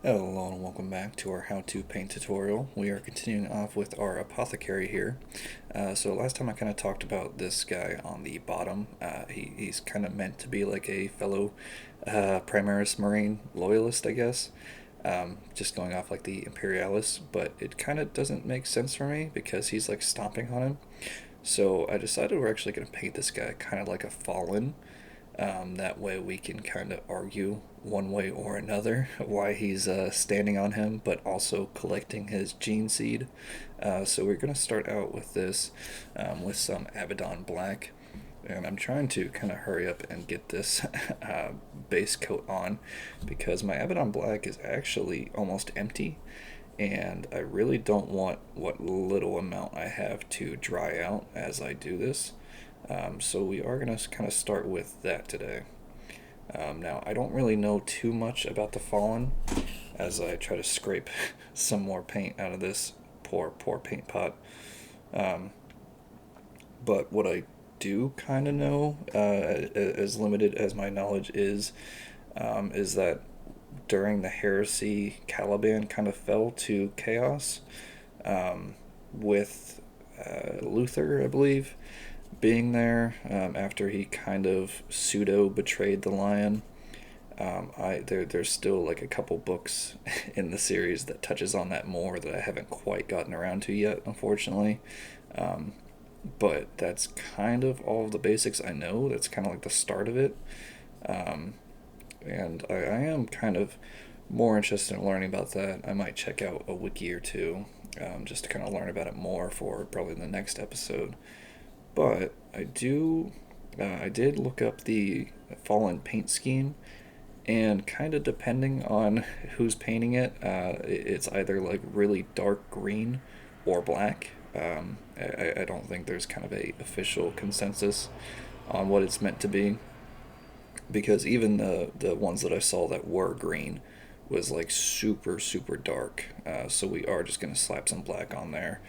Hello and welcome back to our how to paint tutorial. We are continuing off with our Apothecary here. So last time I kind of talked about this guy on the bottom. He's kind of meant to be like a fellow Primaris Marine loyalist, I guess. Just going off like the Imperialis, but it kind of doesn't make sense for me because he's like stomping on him. So I decided we're actually going to paint this guy kind of like a fallen. That way we can kind of argue one way or another why he's standing on him, but also collecting his gene seed. So we're going to start out with this with some Abaddon Black. And I'm trying to kind of hurry up and get this base coat on because my Abaddon Black is actually almost empty. And I really don't want what little amount I have to dry out as I do this. So we are going to kind of start with that today. Now, I don't really know too much about the Fallen as I try to scrape some more paint out of this poor paint pot. Um, but what I do kind of know, as limited as my knowledge is that during the heresy, Caliban kind of fell to chaos with Luther, I believe, being there after he kind of pseudo betrayed the lion. There's still like a couple books in the series that touches on that more that I haven't quite gotten around to yet, unfortunately. Um, but that's kind of all of the basics I know. That's kind of like the start of it. Um, and I am kind of more interested in learning about that. I might check out a wiki or two just to kind of learn about it more for probably the next episode. But I did look up the Fallen paint scheme, and kind of depending on who's painting it, it's either like really dark green or black. I don't think there's kind of a official consensus on what it's meant to be, because even the ones that I saw that were green was like super dark. So we are just gonna slap some black on there.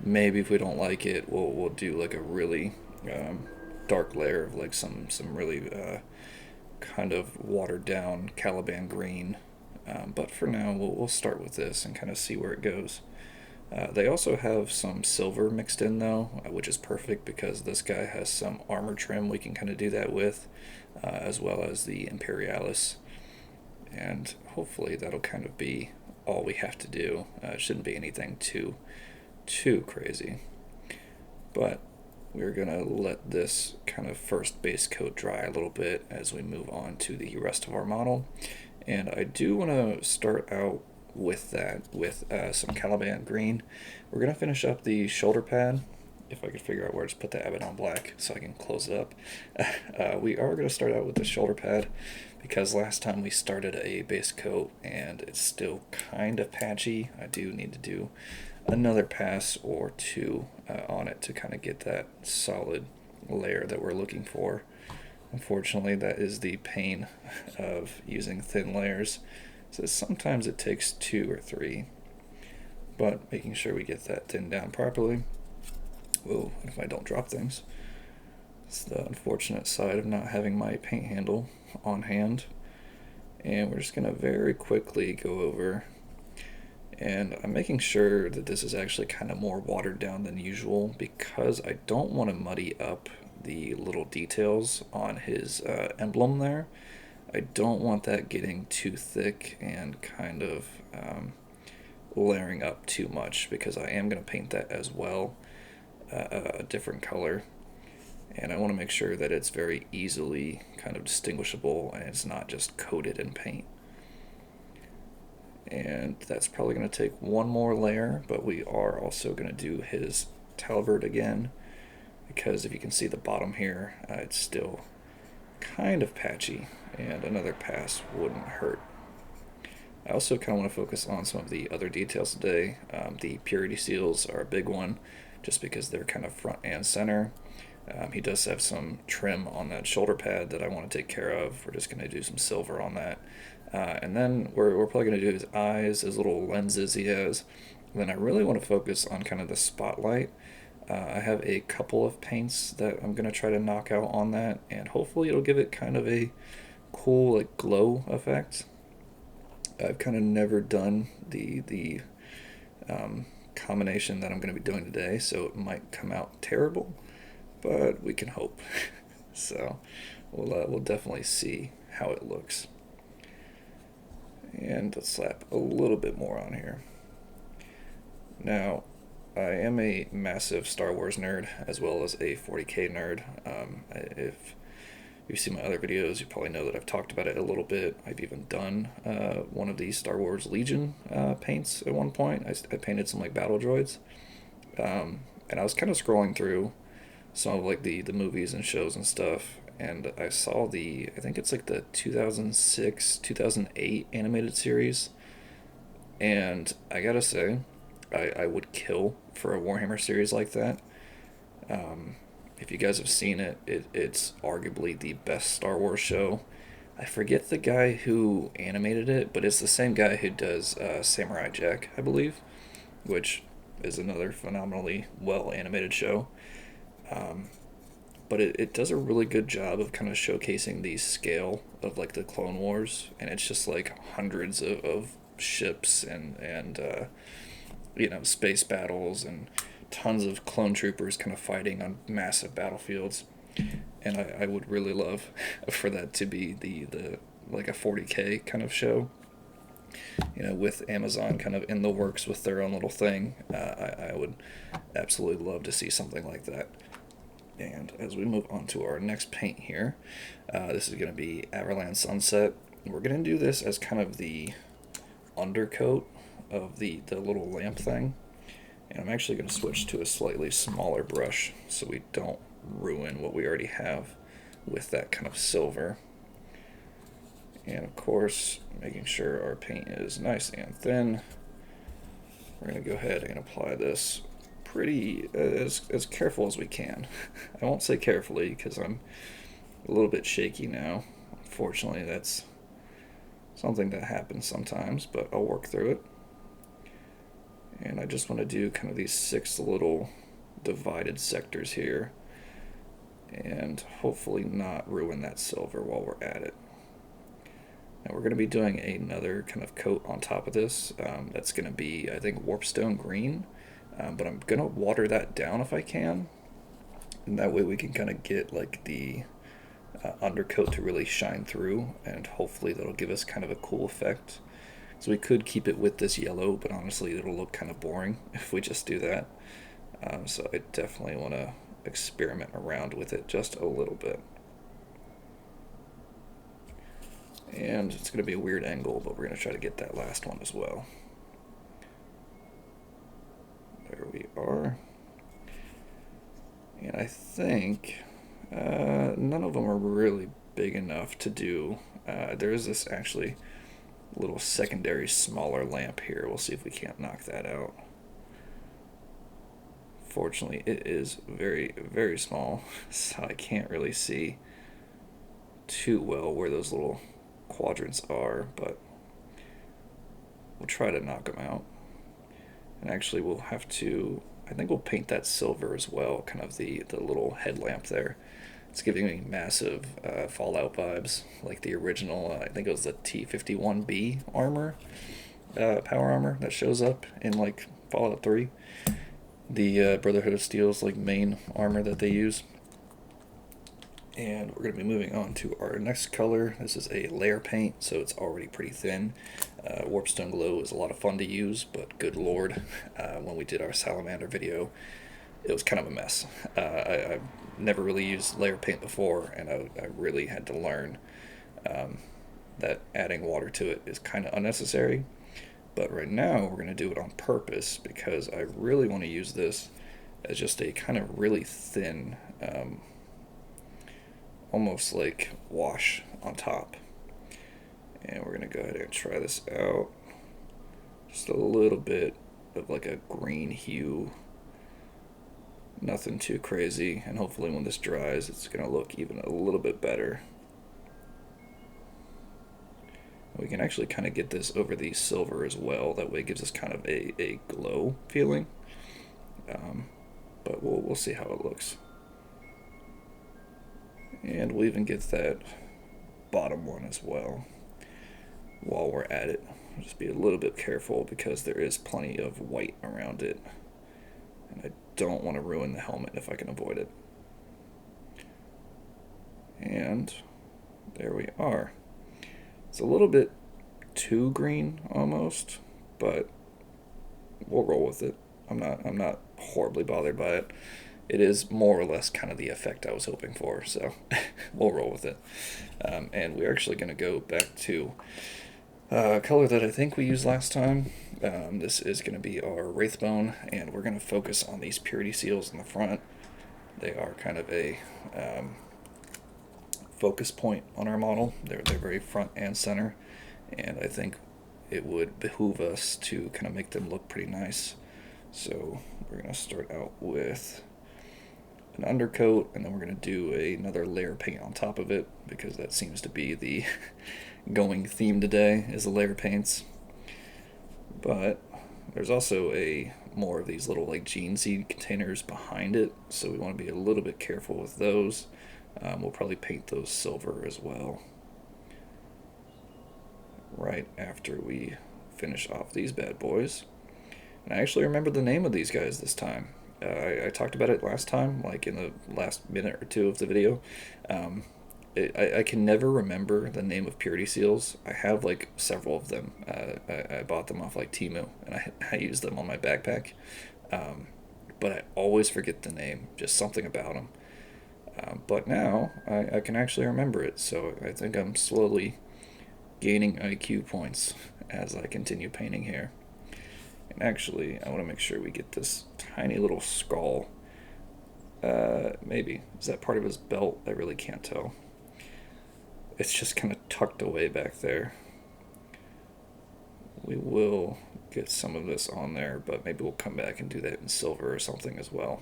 Maybe if we don't like it, we'll do like a really dark layer of like some really kind of watered down Caliban green. But for now, we'll start with this and kind of see where it goes. They also have some silver mixed in though, which is perfect because this guy has some armor trim we can kind of do that with, as well as the Imperialis. And hopefully that'll kind of be all we have to do. It shouldn't be anything too crazy. But we're gonna let this kind of first base coat dry a little bit as we move on to the rest of our model. And I do want to start out with that, with some Caliban green. We're gonna finish up the shoulder pad. If I could figure out where to put the Abaddon Black so I can close it up. We are going to start out with the shoulder pad because last time we started a base coat and it's still kind of patchy. I do need to do another pass or two on it to kind of get that solid layer that we're looking for. Unfortunately, that is the pain of using thin layers. So sometimes it takes two or three, but making sure we get that thinned down properly. Whoa, if I don't drop things. It's the unfortunate side of not having my paint handle on hand. And we're just going to very quickly go over. And I'm making sure that this is actually kind of more watered down than usual because I don't want to muddy up the little details on his emblem there. I don't want that getting too thick and kind of layering up too much because I am going to paint that as well. A different color, and I want to make sure that it's very easily kind of distinguishable and it's not just coated in paint. And that's probably going to take one more layer, but we are also going to do his talbert again because if you can see the bottom here, it's still kind of patchy, and another pass wouldn't hurt. I also kind of want to focus on some of the other details today. The purity seals are a big one just because they're kind of front and center. He does have some trim on that shoulder pad that I want to take care of. We're just going to do some silver on that. And then we're probably going to do his eyes, his little lenses he has. And then I really want to focus on kind of the spotlight. I have a couple of paints that I'm going to try to knock out on that, and hopefully it'll give it kind of a cool like glow effect. I've kind of never done the combination that I'm going to be doing today, so it might come out terrible, but we can hope. So we'll definitely see how it looks. And let's slap a little bit more on here. Now, I am a massive Star Wars nerd as well as a 40k nerd. If you've seen my other videos, you probably know that I've talked about it a little bit. I've even done one of these Star Wars Legion paints at one point. I painted some like battle droids, and I was kind of scrolling through some of like the movies and shows and stuff, and I saw I think it's like the 2006 2008 animated series, and I gotta say, I would kill for a Warhammer series like that. Um, if you guys have seen it's arguably the best Star Wars show. I forget the guy who animated it, but it's the same guy who does Samurai Jack, I believe, which is another phenomenally well animated show. Um, but it does a really good job of kind of showcasing the scale of like the Clone Wars, and it's just like hundreds of ships and space battles and tons of clone troopers kind of fighting on massive battlefields. And I would really love for that to be the like a 40k kind of show. With Amazon kind of in the works with their own little thing, I would absolutely love to see something like that. And as we move on to our next paint here, this is going to be Averland Sunset. We're going to do this as kind of the undercoat of the little lamp thing. And I'm actually going to switch to a slightly smaller brush so we don't ruin what we already have with that kind of silver. And of course, making sure our paint is nice and thin, we're going to go ahead and apply this pretty as careful as we can. I won't say carefully because I'm a little bit shaky now. Unfortunately, that's something that happens sometimes, but I'll work through it. And I just want to do kind of these 6 little divided sectors here and hopefully not ruin that silver while we're at it. Now we're going to be doing another kind of coat on top of this. That's going to be, I think, Warpstone Green, but I'm going to water that down if I can. And that way we can kind of get like the undercoat to really shine through, and hopefully that'll give us kind of a cool effect. So we could keep it with this yellow, but honestly it'll look kind of boring if we just do that. So I definitely want to experiment around with it just a little bit. And it's going to be a weird angle, but we're going to try to get that last one as well. There we are. And I think none of them are really big enough to do. There is this actually little secondary smaller lamp here. We'll see if we can't knock that out. Fortunately, it is very, very small, so I can't really see too well where those little quadrants are, but we'll try to knock them out. And actually we'll have to, I think we'll paint that silver as well, kind of the little headlamp there. It's giving me massive Fallout vibes, like the original, I think it was the T-51B armor, power armor that shows up in like Fallout 3. The Brotherhood of Steel's like main armor that they use. And we're going to be moving on to our next color. This is a layer paint, so it's already pretty thin. Warpstone Glow is a lot of fun to use, but good lord, when we did our Salamander video, it was kind of a mess. I've never really used layer paint before, and I really had to learn that adding water to it is kind of unnecessary. But right now, we're going to do it on purpose because I really want to use this as just a kind of really thin, almost like wash on top. And we're going to go ahead and try this out. Just a little bit of like a green hue. Nothing too crazy, and hopefully when this dries it's going to look even a little bit better. We can actually kind of get this over the silver as well. That way it gives us kind of a glow feeling. But we'll see how it looks. And we'll even get that bottom one as well while we're at it. just be a little bit careful because there is plenty of white around it. And I don't want to ruin the helmet if I can avoid it. And there we are. It's a little bit too green almost, but we'll roll with it. I'm not horribly bothered by it. It is more or less kind of the effect I was hoping for, so we'll roll with it. And we're actually going to go back to a color that I think we used last time. This is going to be our Wraithbone, and we're going to focus on these purity seals in the front. They are kind of a focus point on our model. They're very front and center, and I think it would behoove us to kind of make them look pretty nice. So we're going to start out with an undercoat, and then we're going to do another layer of paint on top of it, because that seems to be the going theme today, is the layer paints. But there's also more of these little like gene seed containers behind it, so we want to be a little bit careful with those. We'll probably paint those silver as well right after we finish off these bad boys. And I actually remember the name of these guys this time. I talked about it last time, like in the last minute or two of the video. I can never remember the name of purity seals. I have like several of them. I bought them off like Temu, and I use them on my backpack. But I always forget the name, just something about them. But now I can actually remember it, so I think I'm slowly gaining IQ points as I continue painting here. And actually, I want to make sure we get this tiny little skull. Maybe. Is that part of his belt? I really can't tell. It's just kind of tucked away back there. We will get some of this on there, but maybe we'll come back and do that in silver or something as well.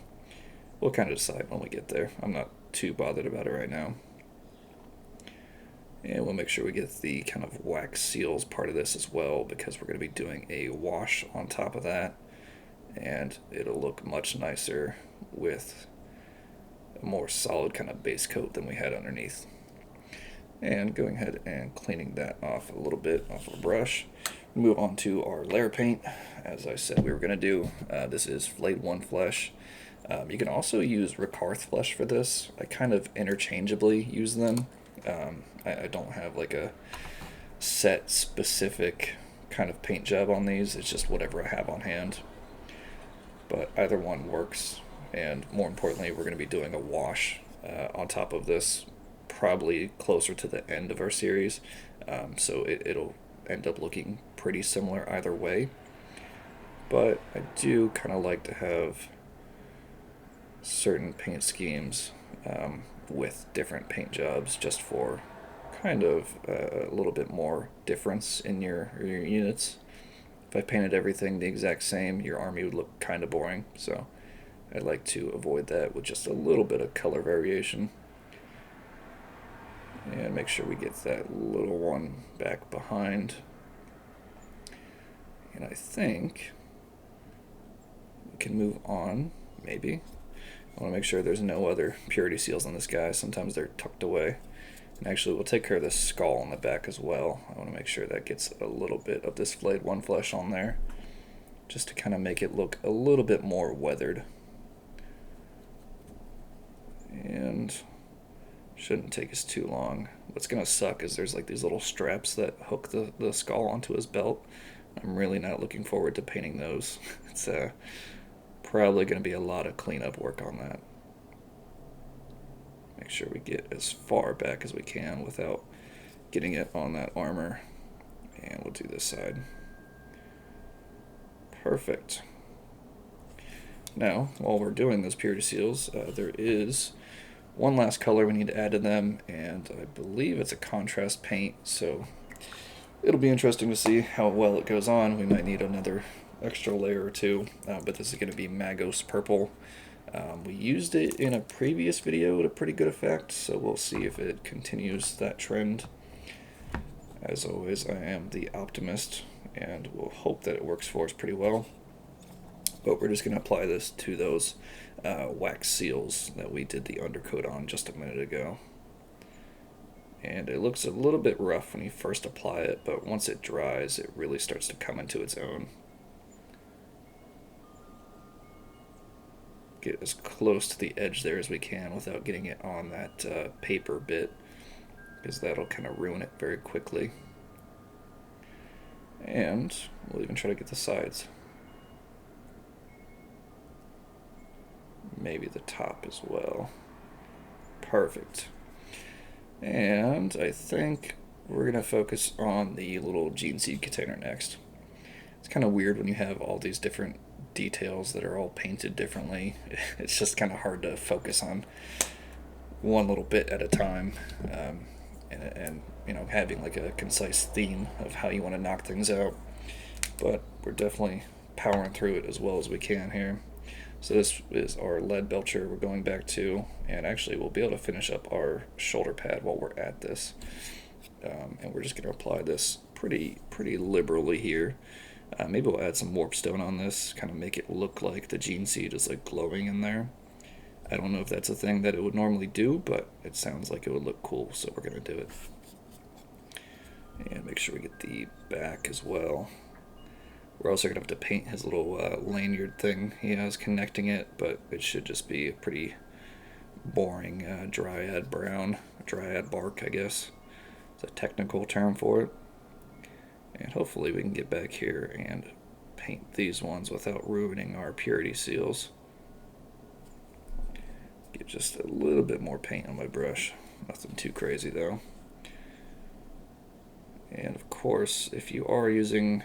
We'll kind of decide when we get there. I'm not too bothered about it right now. And we'll make sure we get the kind of wax seals part of this as well, because we're going to be doing a wash on top of that, and it'll look much nicer with a more solid kind of base coat than we had underneath. And going ahead and cleaning that off a little bit off of a brush. Move on to our layer paint. As I said we were going to do, this is Flayed One Flesh. You can also use Rakarth Flesh for this. I kind of interchangeably use them. I don't have like a set specific kind of paint job on these. It's just whatever I have on hand. But either one works. And more importantly, we're going to be doing a wash on top of this, probably closer to the end of our series. So it'll end up looking pretty similar either way. But I do kind of like to have certain paint schemes with different paint jobs, just for kind of a little bit more difference in your units. If I painted everything the exact same, your army would look kind of boring, so I'd like to avoid that with just a little bit of color variation. And make sure we get that little one back behind. And I think we can move on, maybe. I want to make sure there's no other purity seals on this guy. Sometimes they're tucked away. And actually, we'll take care of this skull on the back as well. I want to make sure that gets a little bit of this Flayed One Flesh on there, just to kind of make it look a little bit more weathered. And shouldn't take us too long. What's going to suck is there's like these little straps that hook the skull onto his belt. I'm really not looking forward to painting those. It's probably going to be a lot of cleanup work on that. Make sure we get as far back as we can without getting it on that armor. And we'll do this side. Perfect. Now, while we're doing those purity seals, there is one last color we need to add to them, and I believe it's a contrast paint, so it'll be interesting to see how well it goes on. We might need another extra layer or two, but this is going to be Magos Purple. We used it in a previous video with a pretty good effect, so we'll see if it continues that trend. As always, I am the optimist, and we'll hope that it works for us pretty well. But we're just going to apply this to those wax seals that we did the undercoat on just a minute ago. And it looks a little bit rough when you first apply it, but once it dries, it really starts to come into its own. Get as close to the edge there as we can without getting it on that paper bit, because that'll kind of ruin it very quickly. And we'll even try to get the sides. Maybe the top as well. Perfect. And I think we're going to focus on the little gene seed container next. It's kind of weird when you have all these different details that are all painted differently. It's just kind of hard to focus on one little bit at a time, and you know, having like a concise theme of how you want to knock things out. But we're definitely powering through it as well as we can here. So this is our lead belcher we're going back to, and actually we'll be able to finish up our shoulder pad while we're at this. And we're just going to apply this pretty liberally here. Maybe we'll add some warp stone on this, kind of make it look like the gene seed is like glowing in there. I don't know if that's a thing that it would normally do, but it sounds like it would look cool, so we're going to do it. And make sure we get the back as well. We're also going to have to paint his little lanyard thing he has connecting it, but it should just be a pretty boring dryad brown, dryad bark, I guess. It's a technical term for it. And hopefully we can get back here and paint these ones without ruining our purity seals. Get just a little bit more paint on my brush. Nothing too crazy though. And of course, if you are using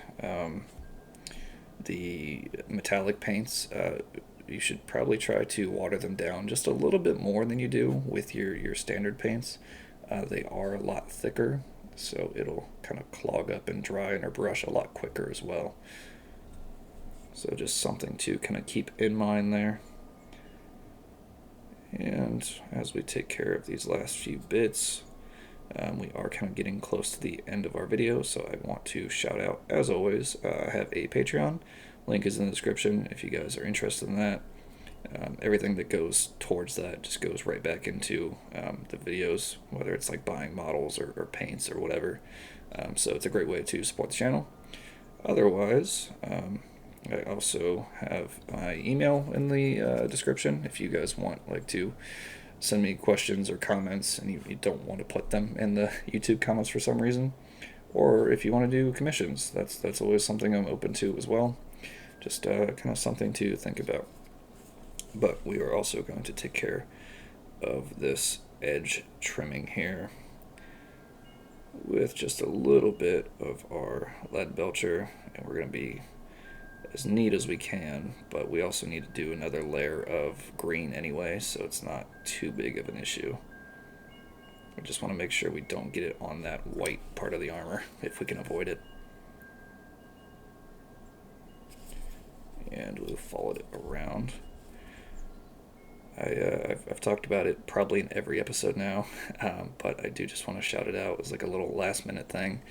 the metallic paints, you should probably try to water them down just a little bit more than you do with your standard paints. They are a lot thicker, so it'll kind of clog up and dry in our brush a lot quicker as well. So just something to kind of keep in mind there. And as we take care of these last few bits, we are kind of getting close to the end of our video, so I want to shout out, as always, I have a Patreon. Link is in the description if you guys are interested in that. Everything that goes towards that just goes right back into the videos, whether it's like buying models or paints or whatever. So it's a great way to support the channel. Otherwise, I also have my email in the description if you guys want like to send me questions or comments and you don't want to put them in the YouTube comments for some reason, or if you want to do commissions, that's always something I'm open to as well. Just kind of something to think about. But we are also going to take care of this edge trimming here with just a little bit of our lead belcher, and we're going to be as neat as we can, but we also need to do another layer of green anyway, so it's not too big of an issue. We just want to make sure we don't get it on that white part of the armor if we can avoid it. And we'll follow it around. I've talked about it probably in every episode now, but I do just want to shout it out as like a little last minute thing.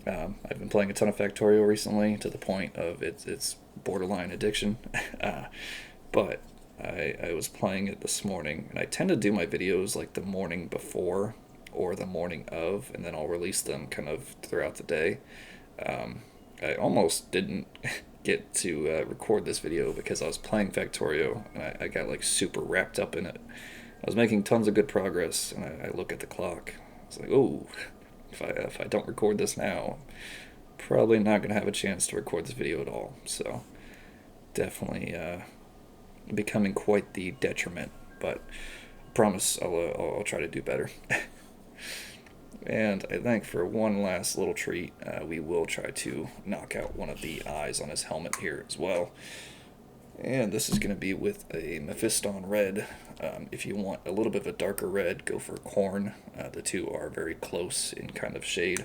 I've been playing a ton of Factorio recently to the point of it's borderline addiction. But I was playing it this morning, and I tend to do my videos like the morning before or the morning of, and then I'll release them kind of throughout the day. I almost didn't get to record this video because I was playing Factorio, and I got like super wrapped up in it. I was making tons of good progress, and I look at the clock. It's like, oh, if I don't record this now, probably not going to have a chance to record this video at all. So definitely becoming quite the detriment, but I promise I'll try to do better. And I think for one last little treat, we will try to knock out one of the eyes on his helmet here as well. And this is going to be with a Mephiston red. If you want a little bit of a darker red, go for corn. The two are very close in kind of shade.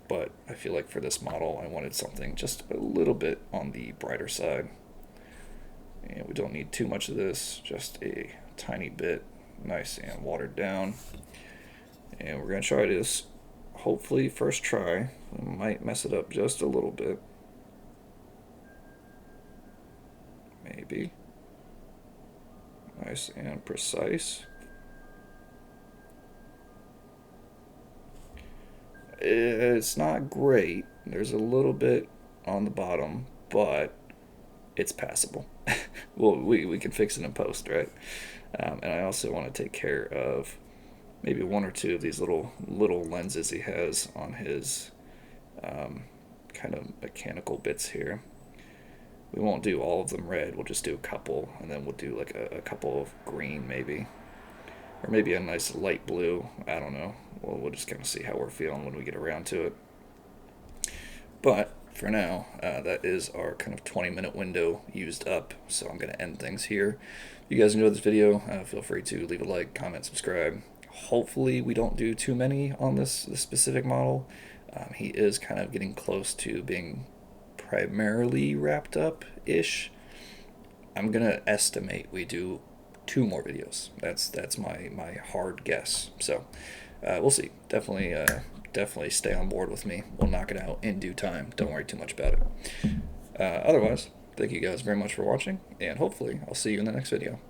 But I feel like for this model, I wanted something just a little bit on the brighter side. And we don't need too much of this, just a tiny bit, nice and watered down. And we're going to try this, hopefully first try. We might mess it up just a little bit. Maybe. Nice and precise. It's not great. There's a little bit on the bottom, but it's passable. Well, we can fix it in post, right? And I also want to take care of maybe one or two of these little lenses he has on his kind of mechanical bits here. We won't do all of them red. We'll just do a couple, and then we'll do like a couple of green maybe, or maybe a nice light blue. I don't know. We'll just kind of see how we're feeling when we get around to it. But for now, that is our kind of 20-minute window used up. So I'm going to end things here. If you guys enjoyed this video, feel free to leave a like, comment, subscribe. Hopefully we don't do too many on this specific model. He is kind of getting close to being primarily wrapped up-ish. I'm going to estimate we do 2 more videos. That's my hard guess. So we'll see. Definitely stay on board with me. We'll knock it out in due time. Don't worry too much about it. Otherwise, thank you guys very much for watching, and hopefully I'll see you in the next video.